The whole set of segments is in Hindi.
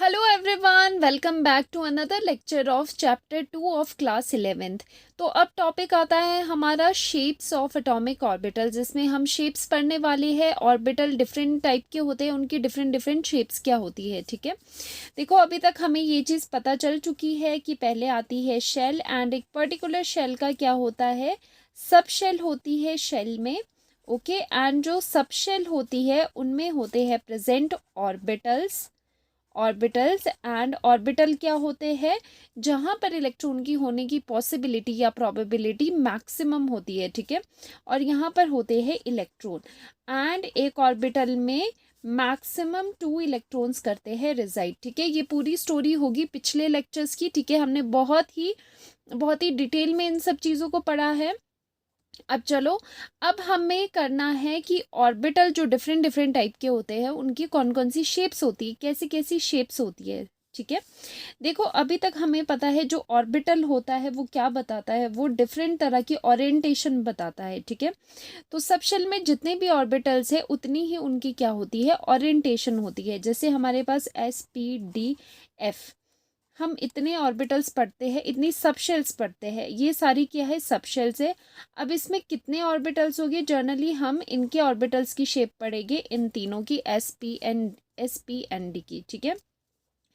Hello everyone, welcome back to another lecture of chapter 2 of class 11th। तो अब टॉपिक आता है हमारा शेप्स ऑफ एटॉमिक ऑर्बिटल, जिसमें हम शेप्स पढ़ने वाले हैं। ऑर्बिटल डिफरेंट टाइप के होते हैं, उनकी डिफरेंट डिफरेंट शेप्स क्या होती है। ठीक है, देखो अभी तक हमें ये चीज़ पता चल चुकी है कि पहले आती है शेल, एंड एक पर्टिकुलर शेल का क्या होता है, सब शेल होती है शेल में। ओके, एंड जो सब शेल होती है उनमें होते हैं प्रेजेंट ऑर्बिटल्स एंड ऑर्बिटल क्या होते हैं, जहाँ पर इलेक्ट्रॉन की होने की पॉसिबिलिटी या प्रोबेबिलिटी मैक्सिमम होती है। ठीक है, और यहाँ पर होते हैं इलेक्ट्रॉन, एंड एक ऑर्बिटल में मैक्सिमम 2 इलेक्ट्रॉन्स करते हैं रिजाइड। ठीक है, ये पूरी स्टोरी होगी पिछले लेक्चर्स की। ठीक है, हमने बहुत ही डिटेल में इन सब चीज़ों को पढ़ा है। अब चलो, अब हमें करना है कि ऑर्बिटल जो डिफरेंट डिफरेंट टाइप के होते हैं उनकी कौन कौन सी शेप्स होती है, कैसी कैसी शेप्स होती है। ठीक है, देखो अभी तक हमें पता है जो ऑर्बिटल होता है वो क्या बताता है, वो डिफरेंट तरह की ओरिएंटेशन बताता है। ठीक है, तो सब शेल में जितने भी ऑर्बिटल्स है उतनी ही उनकी क्या होती है, ओरिएंटेशन होती है। जैसे हमारे पास S P D F, हम इतने ऑर्बिटल्स पढ़ते हैं, इतनी सबशेल्स पढ़ते हैं, ये सारी क्या है, सबशेल्स है। अब इसमें कितने ऑर्बिटल्स होंगे, जनरली हम इनके ऑर्बिटल्स की शेप पढ़ेंगे, इन तीनों की, S P and D की। ठीक है,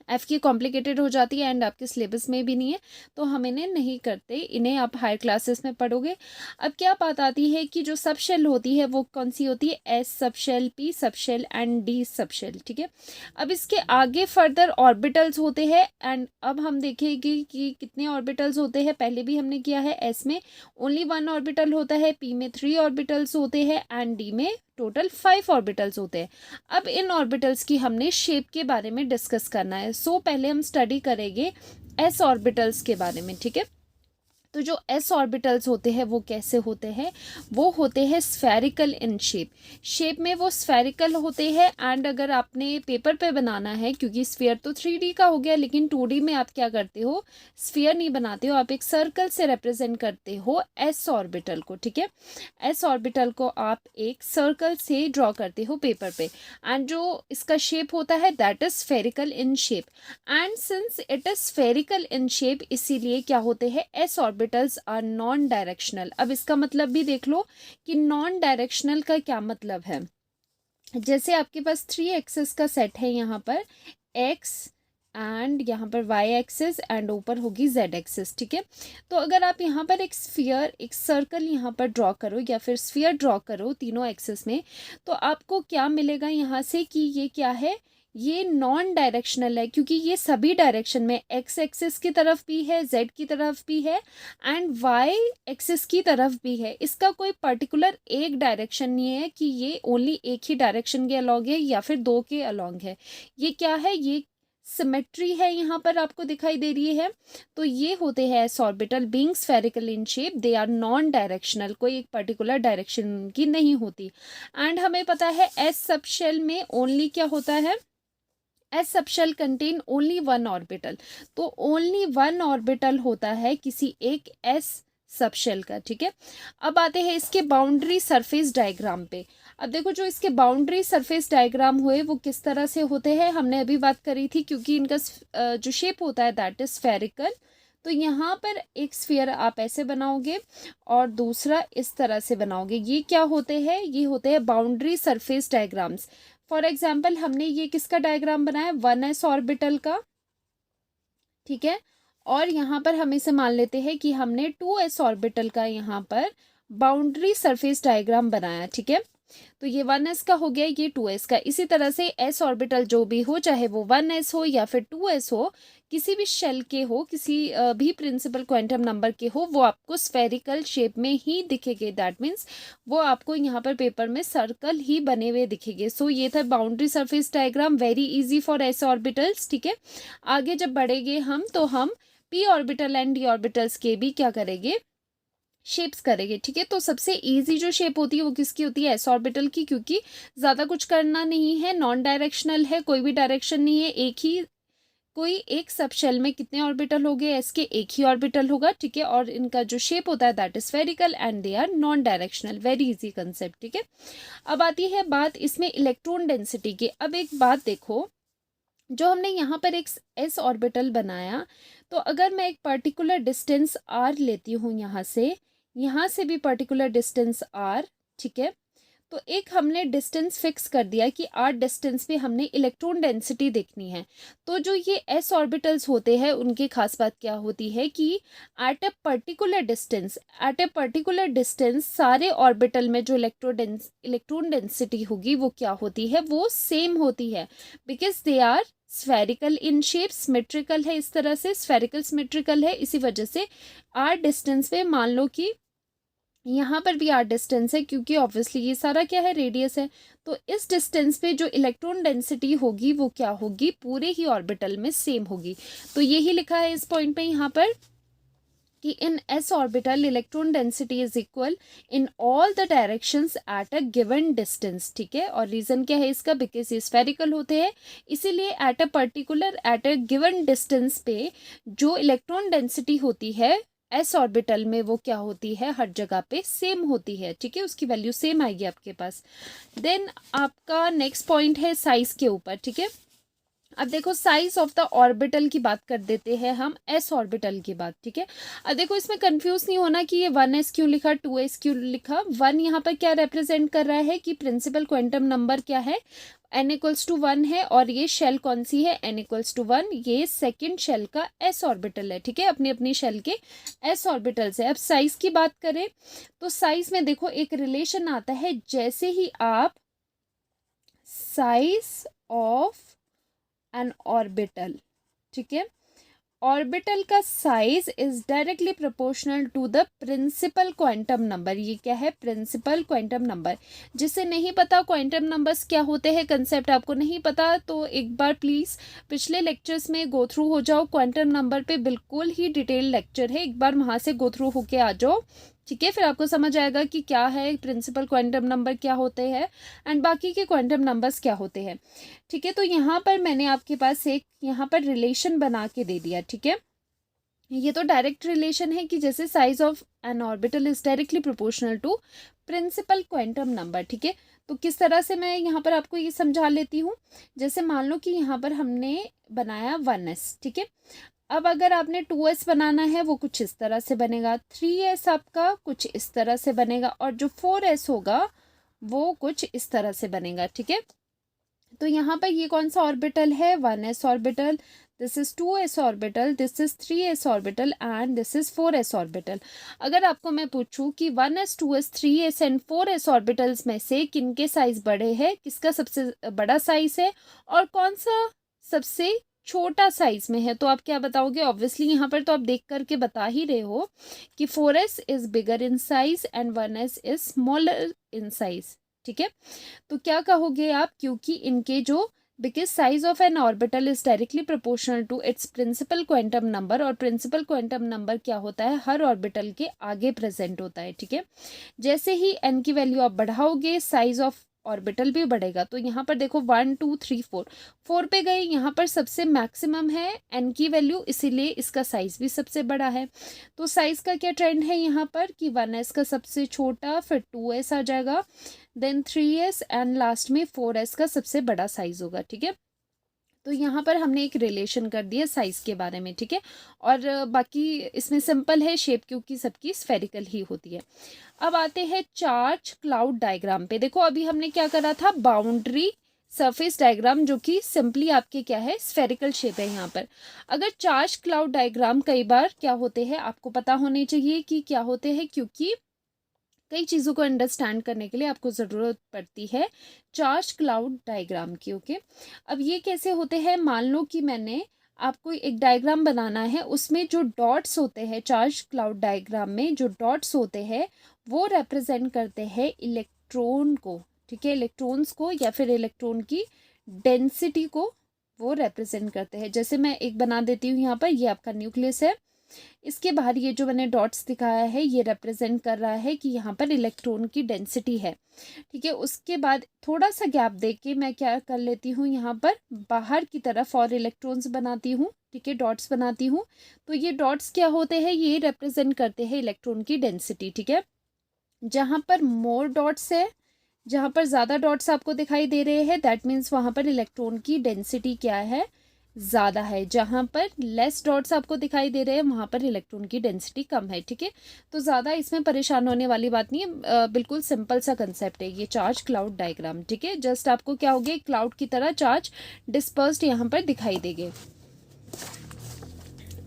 एफ की कॉम्प्लिकेटेड हो जाती है एंड आपके सिलेबस में भी नहीं है, तो हम इन्हें नहीं करते, इन्हें आप हायर क्लासेस में पढ़ोगे। अब क्या बात आती है कि जो सब शेल होती है वो कौन सी होती है, S sub shell, P sub shell and D sub shell. ठीक है, अब इसके आगे फर्दर ऑर्बिटल्स होते हैं, एंड अब हम देखेंगे कि कितने ऑर्बिटल्स होते हैं। पहले भी हमने किया है, एस में ओनली 1 ऑर्बिटल होता है, पी में 3 ऑर्बिटल्स होते हैं एंड डी में टोटल 5 ऑर्बिटल्स होते हैं। अब इन ऑर्बिटल्स की हमने शेप के बारे में डिस्कस करना है। सो पहले हम स्टडी करेंगे एस ऑर्बिटल्स के बारे में। ठीक है, तो जो एस ऑर्बिटल्स होते हैं वो कैसे होते हैं, वो होते हैं स्फेरिकल इन शेप में वो स्फेरिकल होते हैं। एंड अगर आपने पेपर पे बनाना है, क्योंकि स्फीयर तो 3D का हो गया, लेकिन 2D में आप क्या करते हो, स्फीयर नहीं बनाते हो, आप एक सर्कल से रिप्रेजेंट करते हो एस ऑर्बिटल को। ठीक है, एस ऑर्बिटल को आप एक सर्कल से ड्रॉ करते हो पेपर पे, एंड जो इसका शेप होता है that is spherical in shape. And since it is spherical in shape, इसीलिए क्या होते हैं, S orbitals are non directional. अब इसका मतलब भी देख लो कि नॉन डायरेक्शनल का क्या मतलब है। जैसे आपके पास 3 एक्सेस का सेट है, यहाँ पर एक्स एंड यहाँ पर वाई एक्सेस एंड ऊपर होगी जेड एक्सेस। ठीक है, तो अगर आप यहाँ पर एक स्फीयर, एक सर्कल यहाँ पर ड्रॉ करो या फिर स्फीयर ड्रॉ करो तीनों एक्सेस में, तो आपको क्या मिलेगा यहाँ से कि ये क्या है, ये नॉन डायरेक्शनल है, क्योंकि ये सभी डायरेक्शन में, एक्स एक्सिस की तरफ भी है, जेड की तरफ भी है एंड वाई एक्सिस की तरफ भी है। इसका कोई पर्टिकुलर एक डायरेक्शन नहीं है कि ये ओनली एक ही डायरेक्शन के अलॉन्ग है या फिर 2 के अलॉन्ग है। ये क्या है, ये सिमेट्री है, यहाँ पर आपको दिखाई दे रही है। तो ये होते हैं S orbital, being spherical in shape, they are non directional, कोई एक पर्टिकुलर डायरेक्शन की नहीं होती। एंड हमें पता है एस सब शेल में ओनली क्या होता है, S sub shell contain only 1 orbital, तो ओनली 1 ऑर्बिटल होता है किसी एक एस सब शेल का। ठीक है, अब आते हैं इसके बाउंड्री सरफेस डायग्राम पे। अब देखो जो इसके बाउंड्री सरफेस डायग्राम हुए वो किस तरह से होते हैं, हमने अभी बात करी थी, क्योंकि इनका जो शेप होता है दैट इज स्फेरिकल। तो यहाँ पर एक स्फीयर आप ऐसे बनाओगे और दूसरा इस तरह से बनाओगे। ये क्या होते हैं, ये होते हैं boundary surface diagrams. For example हमने ये किसका डायग्राम बनाया, 1s ऑर्बिटल का। ठीक है, और यहाँ पर हम इसे मान लेते हैं कि हमने 2s ऑर्बिटल का यहाँ पर बाउंड्री सरफेस डायग्राम बनाया। ठीक है, तो ये 1s का हो गया, ये 2s का। इसी तरह से s ऑर्बिटल जो भी हो, चाहे वो 1s हो या फिर 2s हो, किसी भी शेल के हो, किसी भी प्रिंसिपल क्वांटम नंबर के हो, वो आपको स्फेरिकल शेप में ही दिखेंगे। दैट मीन्स वो आपको यहाँ पर पेपर में सर्कल ही बने हुए दिखेंगे। सो ये था boundary surface diagram, very easy for s orbitals. ठीक है, आगे जब बढ़ेंगे हम, तो हम p orbital and d orbitals के भी क्या करेंगे, शेप्स करेंगे। ठीक है, तो सबसे इजी जो शेप होती है वो किसकी होती है, एस ऑर्बिटल की, क्योंकि ज़्यादा कुछ करना नहीं है, नॉन डायरेक्शनल है, कोई भी डायरेक्शन नहीं है, एक ही, कोई एक सब शेल में कितने ऑर्बिटल हो गए, एस के एक ही ऑर्बिटल होगा। ठीक है, और इनका जो शेप होता है that is spherical and they are non directional, very easy concept. ठीक है, अब आती है बात इसमें इलेक्ट्रॉन डेंसिटी की। अब एक बात देखो, जो हमने यहाँ पर एक एस ऑर्बिटल बनाया, तो अगर मैं एक पर्टिकुलर डिस्टेंस आर लेती हूँ यहाँ से भी पर्टिकुलर डिस्टेंस आर, ठीक है। तो एक हमने डिस्टेंस फिक्स कर दिया कि आर डिस्टेंस पे हमने इलेक्ट्रॉन डेंसिटी देखनी है। तो जो ये एस ऑर्बिटल्स होते हैं उनकी खास बात क्या होती है कि एट ए पर्टिकुलर डिस्टेंस सारे ऑर्बिटल में जो इलेक्ट्रॉन डेंसिटी होगी वो क्या होती है, वो सेम होती है, because they are spherical in shape, symmetrical है, इस तरह से स्फेरिकल सिमेट्रिकल है। इसी वजह से आर डिस्टेंस पे मान लो कि यहाँ पर भी आर डिस्टेंस है, क्योंकि ऑब्वियसली ये सारा क्या है, रेडियस है। तो इस डिस्टेंस पे जो इलेक्ट्रॉन डेंसिटी होगी वो क्या होगी, पूरे ही ऑर्बिटल में सेम होगी। तो यही लिखा है इस पॉइंट पे यहाँ पर कि in s orbital electron density is equal in all the directions at a given distance, ठीक है। और रीजन क्या है इसका, बिकॉज ये स्फेरिकल होते हैं, इसीलिए एट अ गिवन डिस्टेंस पे जो इलेक्ट्रॉन डेंसिटी होती है एस ऑर्बिटल में वो क्या होती है, हर जगह पे सेम होती है, ठीक है। उसकी वैल्यू सेम आएगी आपके पास। देन आपका नेक्स्ट पॉइंट है साइज के ऊपर, ठीक है। अब देखो साइज ऑफ द ऑर्बिटल की बात कर देते हैं हम, एस ऑर्बिटल की बात, ठीक है। अब देखो इसमें कंफ्यूज नहीं होना कि ये 1s क्यों लिखा, 2s क्यों लिखा। 1 यहाँ पर क्या रिप्रेजेंट कर रहा है कि प्रिंसिपल क्वांटम नंबर क्या है, n=1 है, और ये शेल कौन सी है, n=1, ये सेकंड शेल का एस ऑर्बिटल है, ठीक है। अपनी अपनी शेल के एस ऑर्बिटल से। अब साइज की बात करें तो साइज में देखो एक रिलेशन आता है, जैसे ही आप साइज ऑफ एन ऑर्बिटल, ठीक है, ऑर्बिटल का size is directly proportional to the principal quantum number. ये क्या है, प्रिंसिपल क्वांटम नंबर। जिसे नहीं पता क्वांटम नंबर्स क्या होते हैं, कंसेप्ट आपको नहीं पता, तो एक बार प्लीज पिछले लेक्चर्स में गो थ्रू हो जाओ। क्वांटम नंबर पे बिल्कुल ही डिटेल लेक्चर है, एक बार वहां से गो थ्रू होके आ जाओ, ठीक है। फिर आपको समझ आएगा कि क्या है प्रिंसिपल क्वांटम नंबर, क्या होते हैं, एंड बाकी के क्वांटम नंबर्स क्या होते हैं, ठीक है। तो यहाँ पर मैंने आपके पास एक यहाँ पर रिलेशन बना के दे दिया, ठीक है। ये तो डायरेक्ट रिलेशन है कि जैसे size of an orbital is directly proportional to principal quantum number, ठीक है। तो किस तरह से मैं यहाँ पर आपको ये समझा लेती हूँ। जैसे मान लो कि यहाँ पर हमने बनाया 1s, ठीक है। अब अगर आपने 2s बनाना है वो कुछ इस तरह से बनेगा, 3s आपका कुछ इस तरह से बनेगा, और जो 4s होगा वो कुछ इस तरह से बनेगा, ठीक है। तो यहाँ पर ये कौन सा ऑर्बिटल है, 1s orbital, this is 2s orbital, this is 3s orbital, and this is 4s orbital. अगर आपको मैं पूछूं कि 1s 2s 3s and 4s orbitals में से किनके साइज बड़े हैं, किसका सबसे बड़ा साइज है और कौन सा सबसे छोटा साइज में है, तो आप क्या बताओगे। ऑब्वियसली यहाँ पर तो आप देख करके बता ही रहे हो कि 4s is bigger in size and 1s is smaller in size, ठीक है। तो क्या कहोगे आप, क्योंकि इनके जो because size of an orbital is directly proportional to its principal quantum number, और प्रिंसिपल क्वांटम नंबर क्या होता है, हर ऑर्बिटल के आगे प्रेजेंट होता है, ठीक है। जैसे ही एन की वैल्यू आप बढ़ाओगे साइज ऑफ ऑर्बिटल भी बढ़ेगा। तो यहाँ पर देखो 1 2 3 4, 4 पे गए, यहाँ पर सबसे मैक्सिमम है एन की वैल्यू, इसीलिए इसका साइज भी सबसे बड़ा है। तो साइज का क्या ट्रेंड है यहाँ पर कि 1s का सबसे छोटा, फिर 2s आ जाएगा, देन 3s एंड लास्ट में 4s का सबसे बड़ा साइज होगा, ठीक है। तो यहाँ पर हमने एक रिलेशन कर दिया साइज के बारे में, ठीक है। और बाकी इसमें सिंपल है शेप, क्योंकि सबकी स्फेरिकल ही होती है। अब आते हैं चार्ज क्लाउड डायग्राम पे। देखो अभी हमने क्या करा था, बाउंड्री सरफेस डायग्राम, जो कि सिंपली आपके क्या है, स्फेरिकल शेप है यहाँ पर। अगर चार्ज क्लाउड डायग्राम कई बार क्या होते हैं आपको पता होने चाहिए कि क्या होते हैं, क्योंकि कई चीज़ों को अंडरस्टैंड करने के लिए आपको ज़रूरत पड़ती है चार्ज क्लाउड डायग्राम की, ओके। अब ये कैसे होते हैं, मान लो कि मैंने आपको एक डायग्राम बनाना है, उसमें जो डॉट्स होते हैं चार्ज क्लाउड डायग्राम में जो डॉट्स होते हैं वो रिप्रेजेंट करते हैं इलेक्ट्रॉन को, ठीक है, इलेक्ट्रॉन्स को या फिर इलेक्ट्रॉन की डेंसिटी को वो रिप्रेजेंट करते हैं। जैसे मैं एक बना देती हूँ यहाँ पर, ये आपका न्यूक्लियस है, इसके बाहर ये जो मैंने डॉट्स दिखाया है ये रिप्रेजेंट कर रहा है कि यहाँ पर इलेक्ट्रॉन की डेंसिटी है, ठीक है। उसके बाद थोड़ा सा गैप देके मैं क्या कर लेती हूँ, यहाँ पर बाहर की तरफ और इलेक्ट्रॉन्स बनाती हूँ, ठीक है, डॉट्स बनाती हूँ। तो ये डॉट्स क्या होते हैं, ये रिप्रेजेंट करते हैं इलेक्ट्रॉन की डेंसिटी, ठीक है। जहाँ पर मोर डॉट्स है, जहाँ पर ज़्यादा डॉट्स आपको दिखाई दे रहे हैं दैट मीन्स वहाँ पर इलेक्ट्रॉन की डेंसिटी क्या है, ज़्यादा है। जहाँ पर लेस डॉट्स आपको दिखाई दे रहे हैं वहाँ पर इलेक्ट्रॉन की डेंसिटी कम है, ठीक है। तो ज़्यादा इसमें परेशान होने वाली बात नहीं है, बिल्कुल सिंपल सा कंसेप्ट है ये चार्ज क्लाउड डायग्राम, ठीक है। जस्ट आपको क्या हो गया, क्लाउड की तरह चार्ज डिस्पर्स्ड यहाँ पर दिखाई देंगे।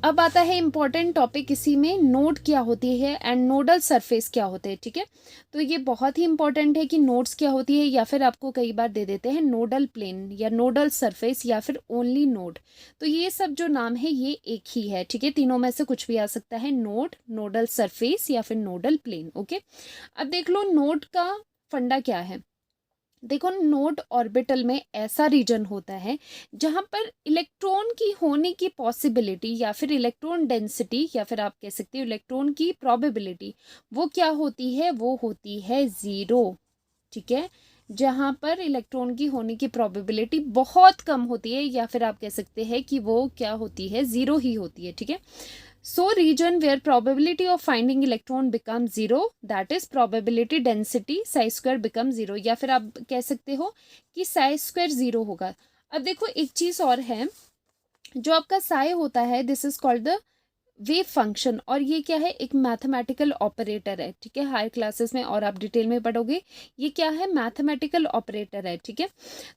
अब आता है इम्पॉर्टेंट टॉपिक इसी में, नोड क्या होती है एंड नोडल सरफेस क्या होते हैं, ठीक है। तो ये बहुत ही इंपॉर्टेंट है कि नोड्स क्या होती है, या फिर आपको कई बार दे देते हैं नोडल प्लेन या नोडल सरफेस या फिर ओनली नोड। तो ये सब जो नाम है ये एक ही है, ठीक है। तीनों में से कुछ भी आ सकता है, नोड, नोडल सरफेस या फिर नोडल प्लेन, ओके। अब देख लो नोड का फंडा क्या है। देखो नोड ऑर्बिटल में ऐसा रीजन होता है जहां पर इलेक्ट्रॉन की होने की पॉसिबिलिटी या फिर इलेक्ट्रॉन डेंसिटी या फिर आप कह सकते हो इलेक्ट्रॉन की प्रोबेबिलिटी, वो क्या होती है, वो होती है ज़ीरो, ठीक है। जहां पर इलेक्ट्रॉन की होने की प्रोबेबिलिटी बहुत कम होती है या फिर आप कह सकते हैं कि वो क्या होती है, ज़ीरो ही होती है, ठीक है। So region where probability of finding electron becomes zero, that is probability density psi square becomes zero, या फिर आप कह सकते हो कि psi square zero होगा। अब देखो एक चीज़ और है, जो आपका psi होता है this is called the wave function, और ये क्या है, एक मैथमेटिकल ऑपरेटर है, ठीक है। हायर क्लासेस में और आप डिटेल में पढ़ोगे, ये क्या है, मैथमेटिकल ऑपरेटर है, ठीक है।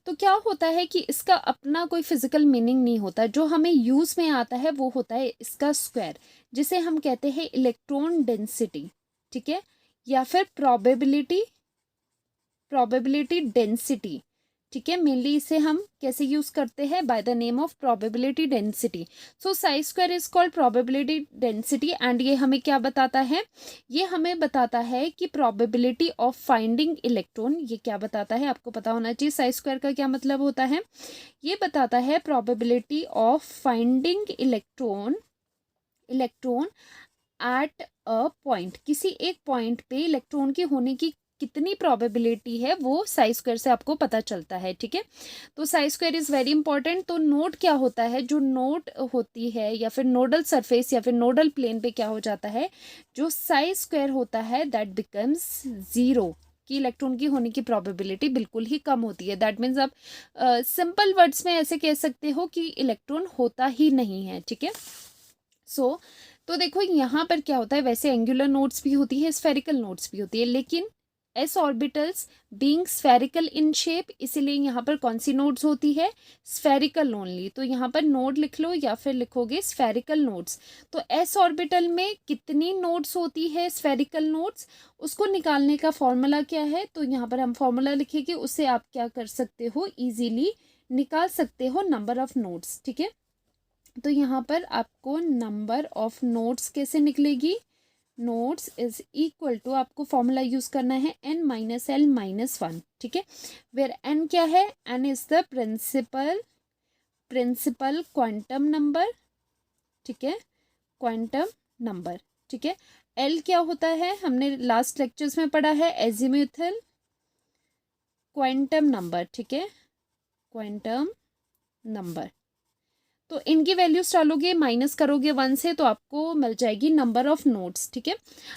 तो क्या होता है कि इसका अपना कोई फिजिकल मीनिंग नहीं होता, जो हमें यूज में आता है वो होता है इसका स्क्वायर, जिसे हम कहते हैं इलेक्ट्रॉन डेंसिटी, ठीक है, या फिर प्रोबेबिलिटी डेंसिटी, ठीक है। मेनली इसे हम कैसे यूज करते हैं, by the name of probability density. So Sai square is called probability density and ये हमें क्या बताता है, ये हमें बताता है कि प्रोबेबिलिटी ऑफ फाइंडिंग इलेक्ट्रॉन, ये क्या बताता है, आपको पता होना चाहिए साई स्क्वायर का क्या मतलब होता है। ये बताता है probability of finding electron at a point, किसी एक पॉइंट पे इलेक्ट्रॉन की होने की कितनी प्रोबेबिलिटी है वो साई स्क्वायर से आपको पता चलता है, ठीक है। तो Sai square is very important. तो नोड क्या होता है, जो नोड होती है या फिर नोडल सरफेस या फिर नोडल प्लेन पे क्या हो जाता है, जो साई स्क्वायर होता है दैट बिकम्स ज़ीरो, कि इलेक्ट्रॉन की होने की प्रोबेबिलिटी बिल्कुल ही कम होती है। दैट मीन्स आप सिंपल वर्ड्स में ऐसे कह सकते हो कि इलेक्ट्रॉन होता ही नहीं है, ठीक है। सो तो देखो यहाँ पर क्या होता है, वैसे एंगुलर नोड्स भी होती है, स्फेरिकल नोड्स भी होती है, लेकिन S orbitals being spherical in shape, इसीलिए यहाँ पर कौन सी नोड्स होती है, स्फेरिकल ओनली। तो यहाँ पर नोड लिख लो या फिर लिखोगे स्फेरिकल नोड्स। तो एस ऑर्बिटल में कितनी नोड्स होती है, स्फेरिकल नोड्स, उसको निकालने का फॉर्मूला क्या है, तो यहाँ पर हम फॉर्मूला लिखेंगे, उससे आप क्या कर सकते हो, इजीली निकाल सकते हो नंबर ऑफ नोड्स, ठीक है। तो यहाँ पर आपको नंबर ऑफ नोड्स कैसे निकलेगी, नोड्स इज इक्वल टू, आपको फॉर्मूला यूज करना है n minus L minus one, ठीक है। वेयर n क्या है, n is the principal quantum number, ठीक है, क्वांटम नंबर, ठीक है। l क्या होता है, हमने लास्ट लेक्चर्स में पढ़ा है, एजीम्यूथल क्वांटम नंबर, ठीक है, क्वांटम नंबर। तो इनकी वैल्यूज डालोगे, माइनस करोगे वन से, तो आपको मिल जाएगी नंबर ऑफ नोड्स, ठीक है।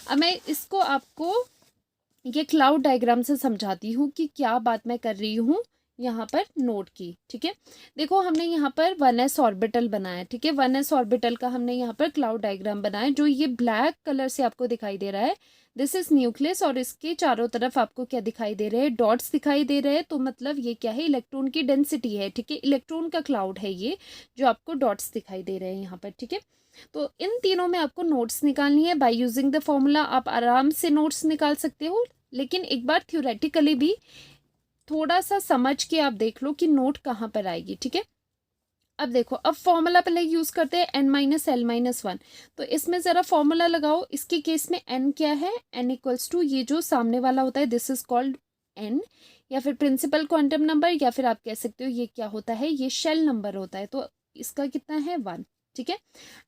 अब मैं इसको आपको ये क्लाउड डायग्राम से समझाती हूँ कि क्या बात मैं कर रही हूँ यहाँ पर नोड की, ठीक है। देखो हमने यहाँ पर 1s ऑर्बिटल बनाया, ठीक है, 1s ऑर्बिटल का हमने यहाँ पर क्लाउड डायग्राम बनाया, जो ये ब्लैक कलर से आपको दिखाई दे रहा है, दिस इज न्यूक्लियस, और इसके चारों तरफ आपको क्या दिखाई दे रहे हैं, डॉट्स दिखाई दे रहे हैं। तो मतलब ये क्या है, इलेक्ट्रॉन की डेंसिटी है, ठीक है, इलेक्ट्रॉन का क्लाउड है ये, जो आपको डॉट्स दिखाई दे रहे हैं यहाँ पर, ठीक है। तो इन तीनों में आपको नोट्स निकालनी है, बाय यूजिंग द फॉर्मूला आप आराम से नोट्स निकाल सकते हो, लेकिन एक बार थ्योरेटिकली भी थोड़ा सा समझ के आप देख लो कि नोट कहाँ पर आएगी, ठीक है। अब देखो, अब फॉर्मूला पहले यूज करते हैं n minus L minus one. तो इसमें जरा फॉर्मूला लगाओ, इसके केस में n क्या है, n इक्वल्स टू ये जो सामने वाला होता है दिस इज कॉल्ड n, या फिर प्रिंसिपल क्वांटम नंबर, या फिर आप कह सकते हो ये क्या होता है, ये शेल नंबर होता है, तो इसका कितना है 1, ठीक है।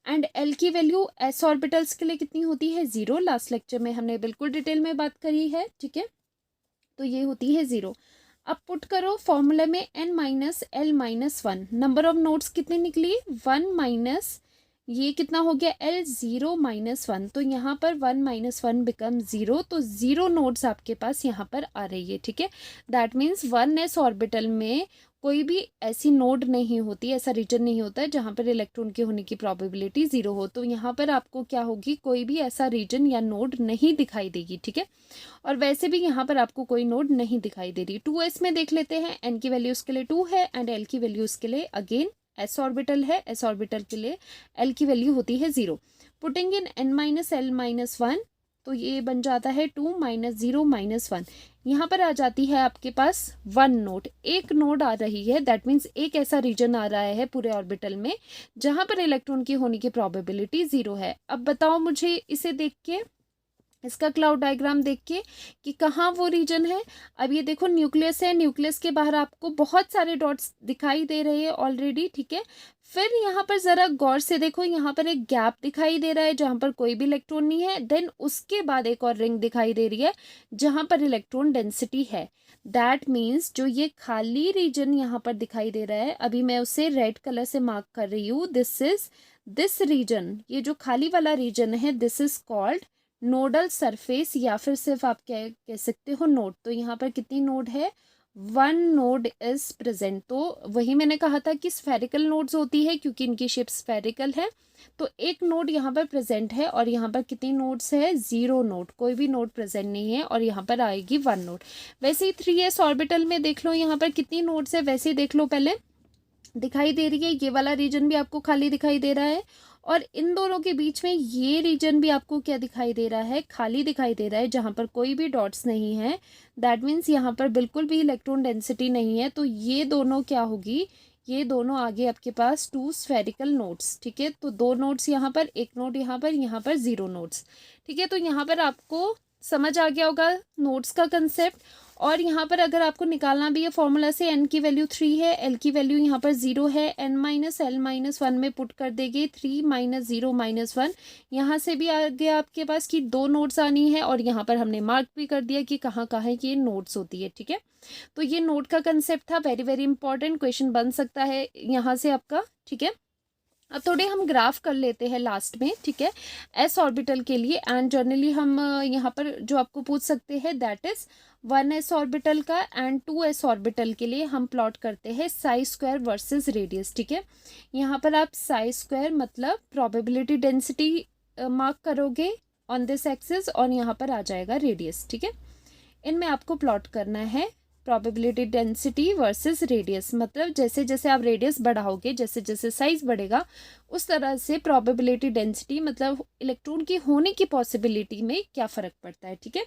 एंड l की वैल्यू s ऑर्बिटल्स के लिए कितनी होती है, 0, लास्ट लेक्चर में हमने बिल्कुल डिटेल में बात करी है, ठीक है। तो ये होती है 0। अब पुट करो फॉर्मूले में n minus L minus one, number of nodes कितनी निकली, 1 माइनस ये कितना हो गया L 0 - 1, तो यहाँ पर 1 - 1 बिकम 0, तो 0 नोड्स आपके पास यहाँ पर आ रही है, ठीक है। दैट मीन्स 1s ऑर्बिटल में कोई भी ऐसी नोड नहीं होती, ऐसा रीजन नहीं होता है जहाँ पर इलेक्ट्रॉन के होने की प्रोबेबिलिटी 0 हो। तो यहाँ पर आपको क्या होगी, कोई भी ऐसा रीजन या नोड नहीं दिखाई देगी, ठीक है। और वैसे भी यहाँ पर आपको कोई नोड नहीं दिखाई दे रही। 2s में देख लेते हैं, n की वैल्यू उसके लिए 2 है एंड l की वैल्यू उसके लिए अगेन s ऑर्बिटल है, s ऑर्बिटल के लिए l की वैल्यू होती है 0। पुटिंग इन n - l - 1, तो ये बन जाता है 2 - 0 - 1। यहाँ पर आ जाती है आपके पास 1 नोड, एक नोड आ रही है। दैट मीन्स एक ऐसा रीजन आ रहा है पूरे ऑर्बिटल में जहाँ पर इलेक्ट्रॉन की होने की प्रोबेबिलिटी 0 है। अब बताओ मुझे इसे देख के, इसका क्लाउड डायग्राम देख के, कि कहाँ वो रीजन है। अब ये देखो न्यूक्लियस है, न्यूक्लियस के बाहर आपको बहुत सारे डॉट्स दिखाई दे रहे हैं ऑलरेडी, ठीक है। फिर यहाँ पर ज़रा गौर से देखो, यहाँ पर एक गैप दिखाई दे रहा है जहाँ पर कोई भी इलेक्ट्रॉन नहीं है। देन उसके बाद एक और रिंग दिखाई दे रही है जहाँ पर इलेक्ट्रॉन डेंसिटी है। दैट मीन्स जो ये खाली रीजन यहाँ पर दिखाई दे रहा है, अभी मैं उसे रेड कलर से मार्क कर रही हूँ, दिस रीजन, ये जो खाली वाला रीजन है, this is called nodal surface, या फिर सिर्फ आप क्या कह सकते हो, नोड। तो यहाँ पर कितनी नोड है, 1 नोड इज प्रेजेंट। तो वही मैंने कहा था कि स्फेरिकल नोड्स होती है क्योंकि इनकी शेप स्फेरिकल है। तो एक नोड यहाँ पर प्रेजेंट है और यहाँ पर कितनी नोड्स है, 0 नोड, कोई भी नोड प्रेजेंट नहीं है और यहाँ पर आएगी 1 नोड। वैसे ही 3s ऑर्बिटल में देख लो यहाँ पर कितनी नोड्स है, वैसे ही देख लो, पहले दिखाई दे रही है, ये वाला रीजन भी आपको खाली दिखाई दे रहा है और इन दोनों के बीच में ये रीजन भी आपको क्या दिखाई दे रहा है, खाली दिखाई दे रहा है, जहाँ पर कोई भी डॉट्स नहीं है। दैट मीन्स यहाँ पर बिल्कुल भी इलेक्ट्रॉन डेंसिटी नहीं है। तो ये दोनों क्या होगी, ये दोनों आगे आपके पास 2 स्फेरिकल नोड्स, ठीक है। तो 2 नोड्स यहाँ पर, एक नोड यहाँ पर 0 नोड्स, ठीक है। तो यहाँ पर आपको समझ आ गया होगा नोड्स का कंसेप्ट। और यहाँ पर अगर आपको निकालना भी है फॉर्मूला से, n की वैल्यू 3 है, l की वैल्यू यहाँ पर 0 है, n - l - 1 में पुट कर देंगे 3 - 0 - 1। यहाँ से भी आ गया आपके पास कि 2 नोड्स आनी है और यहाँ पर हमने मार्क भी कर दिया कि कहाँ कहाँ की ये नोड्स होती है, ठीक है। तो ये नोड का कंसेप्ट था, वेरी वेरी इंपॉर्टेंट, क्वेश्चन बन सकता है यहाँ से आपका, ठीक है। अब थोड़े हम ग्राफ कर लेते हैं लास्ट में, ठीक है, एस ऑर्बिटल के लिए। एंड जनरली हम यहाँ पर जो आपको पूछ सकते हैं दैट इज 1s ऑर्बिटल का एंड 2s ऑर्बिटल के लिए हम प्लॉट करते हैं साई स्क्वायर वर्सेस रेडियस, ठीक है। यहाँ पर आप साई स्क्वायर मतलब प्रोबेबिलिटी डेंसिटी मार्क करोगे ऑन दिस एक्सिस और यहाँ पर आ जाएगा रेडियस, ठीक है। इनमें आपको प्लॉट करना है प्रोबेबिलिटी डेंसिटी वर्सेस रेडियस, मतलब जैसे जैसे आप रेडियस बढ़ाओगे, जैसे जैसे साइज बढ़ेगा, उस तरह से प्रोबेबिलिटी डेंसिटी मतलब इलेक्ट्रॉन की होने की पॉसिबिलिटी में क्या फ़र्क पड़ता है, ठीक है।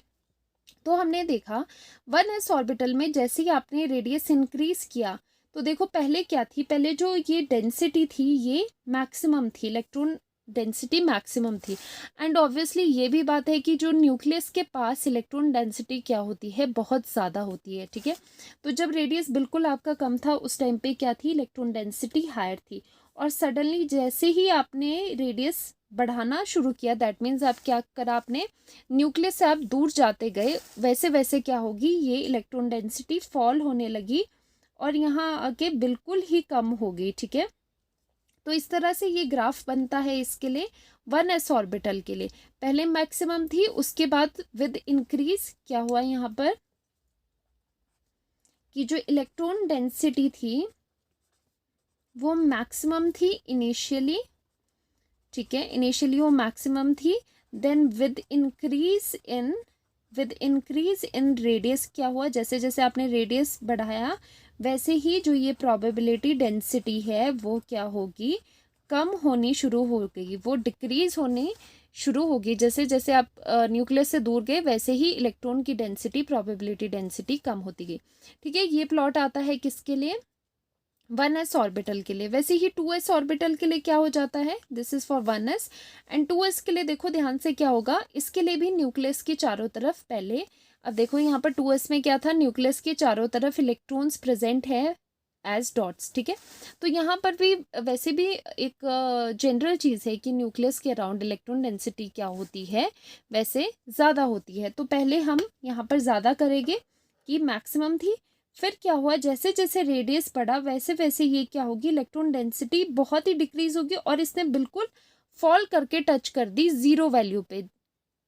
तो हमने देखा 1s ऑर्बिटल में जैसे ही आपने रेडियस इंक्रीज किया, तो देखो पहले क्या थी, पहले जो ये डेंसिटी थी ये मैक्सिमम थी, इलेक्ट्रॉन डेंसिटी मैक्सिमम थी। एंड ऑब्वियसली ये भी बात है कि जो न्यूक्लियस के पास इलेक्ट्रॉन डेंसिटी क्या होती है, बहुत ज़्यादा होती है, ठीक है। तो जब रेडियस बिल्कुल आपका कम था उस टाइम पे क्या थी, इलेक्ट्रॉन डेंसिटी हायर थी। और सडनली जैसे ही आपने रेडियस बढ़ाना शुरू किया, दैट मीन्स आप क्या करा, आपने न्यूक्लियस से आप दूर जाते गए, वैसे वैसे क्या होगी, ये इलेक्ट्रॉन डेंसिटी फॉल होने लगी और यहाँ आके बिल्कुल ही कम हो गई, ठीक है। तो इस तरह से ये ग्राफ बनता है इसके लिए 1s ऑर्बिटल के लिए। पहले मैक्सिमम थी, उसके बाद विद इंक्रीज क्या हुआ यहाँ पर कि जो इलेक्ट्रॉन डेंसिटी थी वो मैक्सिमम थी इनिशियली, ठीक है, इनिशियली वो मैक्सिमम थी। Then with increase in radius क्या हुआ, जैसे जैसे आपने रेडियस बढ़ाया वैसे ही जो ये प्रोबेबिलिटी डेंसिटी है वो क्या होगी, कम होनी शुरू हो गई, वो डिक्रीज होने शुरू होगी। जैसे जैसे आप न्यूक्लियस से दूर गए वैसे ही इलेक्ट्रॉन की डेंसिटी, प्रोबेबिलिटी डेंसिटी कम होती गई, ठीक है। ये प्लॉट आता है किसके लिए, 1s ऑर्बिटल के लिए। वैसे ही 2s ऑर्बिटल के लिए क्या हो जाता है, this is for 1s and 2s के लिए देखो ध्यान से क्या होगा, इसके लिए भी न्यूक्लियस के चारों तरफ पहले, अब देखो यहाँ पर 2s में क्या था, न्यूक्लियस के चारों तरफ इलेक्ट्रॉन्स प्रेजेंट है एज डॉट्स, ठीक है। तो यहाँ पर भी वैसे भी एक जनरल चीज़ है कि न्यूक्लियस के अराउंड इलेक्ट्रॉन डेंसिटी क्या होती है, वैसे ज़्यादा होती है। तो पहले हम यहाँ पर ज़्यादा करेंगे कि मैक्सिमम थी, फिर क्या हुआ, जैसे जैसे रेडियस बढ़ा वैसे वैसे ये क्या होगी, इलेक्ट्रॉन डेंसिटी बहुत ही डिक्रीज होगी और इसने बिल्कुल फॉल करके टच कर दी जीरो वैल्यू पे।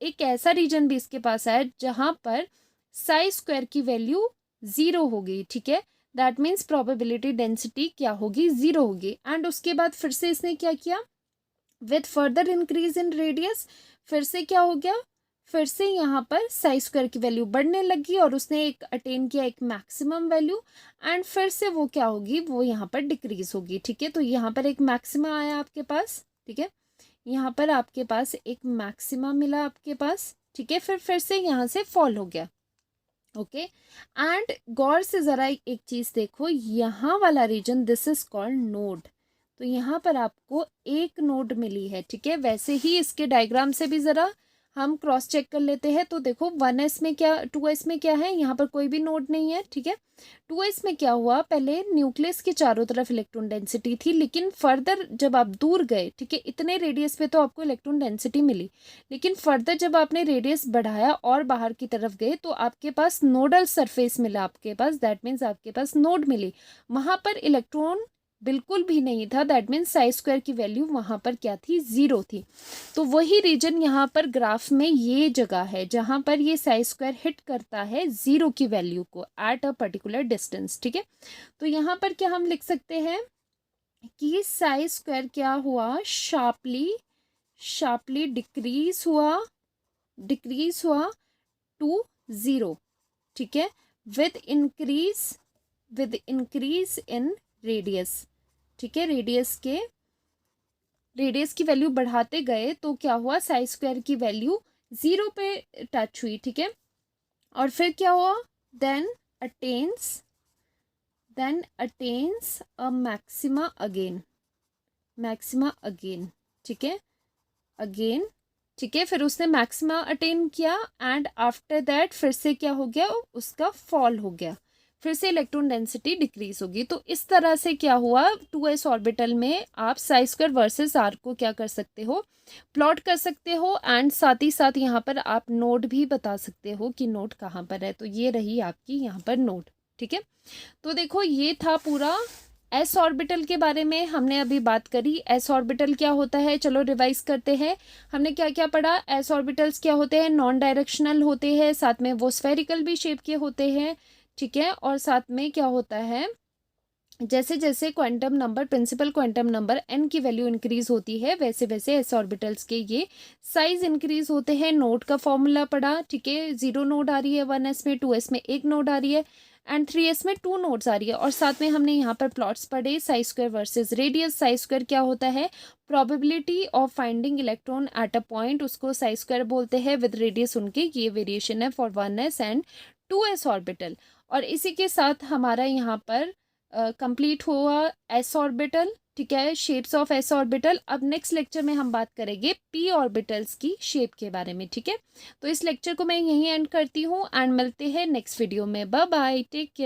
एक ऐसा रीजन भी इसके पास आया जहां पर साई स्क्वायर की वैल्यू जीरो हो गई, ठीक है। दैट मीन्स प्रोबेबिलिटी डेंसिटी क्या होगी, जीरो होगी। एंड उसके बाद फिर से इसने क्या किया, with further increase in radius फिर से क्या हो गया, फिर से यहाँ पर साई स्क्वायर की वैल्यू बढ़ने लगी और उसने एक अटेन किया एक मैक्सिमम वैल्यू। एंड फिर से वो क्या होगी, वो यहाँ पर डिक्रीज होगी, ठीक है। तो यहाँ पर एक मैक्सिमा आया आपके पास, ठीक है। यहाँ पर आपके पास एक मैक्सिमा मिला आपके पास, ठीक है। फिर से यहाँ से फॉल हो गया, ओके। एंड गौर से ज़रा एक चीज़ देखो, यहाँ वाला region this is called node. तो यहाँ पर आपको एक नोड मिली है, ठीक है। वैसे ही इसके डायग्राम से भी ज़रा हम क्रॉस चेक कर लेते हैं। तो देखो 1s में क्या, 2s में क्या है, यहाँ पर कोई भी नोड नहीं है, ठीक है। 2s में क्या हुआ, पहले न्यूक्लियस के चारों तरफ इलेक्ट्रॉन डेंसिटी थी, लेकिन फर्दर जब आप दूर गए, ठीक है, इतने रेडियस पे तो आपको इलेक्ट्रॉन डेंसिटी मिली, लेकिन फर्दर जब आपने रेडियस बढ़ाया और बाहर की तरफ गए तो आपके पास नोडल सरफेस मिला आपके पास। दैट मीन्स आपके पास नोड मिली, वहाँ पर इलेक्ट्रॉन बिल्कुल भी नहीं था। दैट मीन्स साई स्क्वायर की वैल्यू वहाँ पर क्या थी, जीरो थी। तो वही रीजन यहाँ पर ग्राफ में ये जगह है जहाँ पर ये साई स्क्वायर हिट करता है जीरो की वैल्यू को एट अ पर्टिकुलर डिस्टेंस, ठीक है। तो यहाँ पर क्या हम लिख सकते हैं कि साई स्क्वायर क्या हुआ, शार्पली डिक्रीज हुआ टू जीरो, ठीक है, विद इंक्रीज इन रेडियस, ठीक है। रेडियस की वैल्यू बढ़ाते गए तो क्या हुआ, साई स्क्वायर की वैल्यू जीरो पे टच हुई, ठीक है। और फिर क्या हुआ, then attains a maxima again, ठीक है, अगेन, ठीक है। फिर उसने मैक्सिमा अटेन किया एंड आफ्टर दैट फिर से क्या हो गया, उसका फॉल हो गया, फिर से इलेक्ट्रॉन डेंसिटी डिक्रीज होगी। तो इस तरह से क्या हुआ, 2s ऑर्बिटल में आप साई स्क्वायर वर्सेस आर को क्या कर सकते हो, प्लॉट कर सकते हो। एंड साथ ही साथ यहाँ पर आप नोड भी बता सकते हो कि नोड कहाँ पर है। तो ये रही आपकी यहाँ पर नोड, ठीक है। तो देखो ये था पूरा एस ऑर्बिटल के बारे में हमने अभी बात करी। एस ऑर्बिटल क्या होता है, चलो रिवाइज करते हैं। हमने क्या क्या पढ़ा, एस ऑर्बिटल्स क्या होते हैं, नॉन डायरेक्शनल होते हैं, साथ में वो स्फेरिकल भी शेप के होते हैं, ठीक है। और साथ में क्या होता है, जैसे जैसे quantum number, principal quantum number n की वैल्यू इंक्रीज होती है वैसे वैसे एस ऑर्बिटल्स के ये साइज इंक्रीज होते हैं। नोड का फॉर्मूला पढ़ा, ठीक है। 0 नोड आ रही है 1s में, 2s में 1 नोड आ रही है एंड 3s में 2 नोड्स आ रही है। और साथ में हमने यहाँ पर प्लॉट्स पढ़े, Sai square versus radius. Sai square क्या होता है, probability of finding electron at a point, उसको साई स्क्वायर बोलते हैं। विद रेडियस उनके ये वेरिएशन है for 1s and 2s orbital. और इसी के साथ हमारा यहाँ पर कंप्लीट हुआ एस ऑर्बिटल, ठीक है, शेप्स ऑफ एस ऑर्बिटल। अब नेक्स्ट लेक्चर में हम बात करेंगे पी ऑर्बिटल्स की शेप के बारे में, ठीक है। तो इस लेक्चर को मैं यहीं एंड करती हूँ एंड मिलते हैं नेक्स्ट वीडियो में। Bye bye, take care.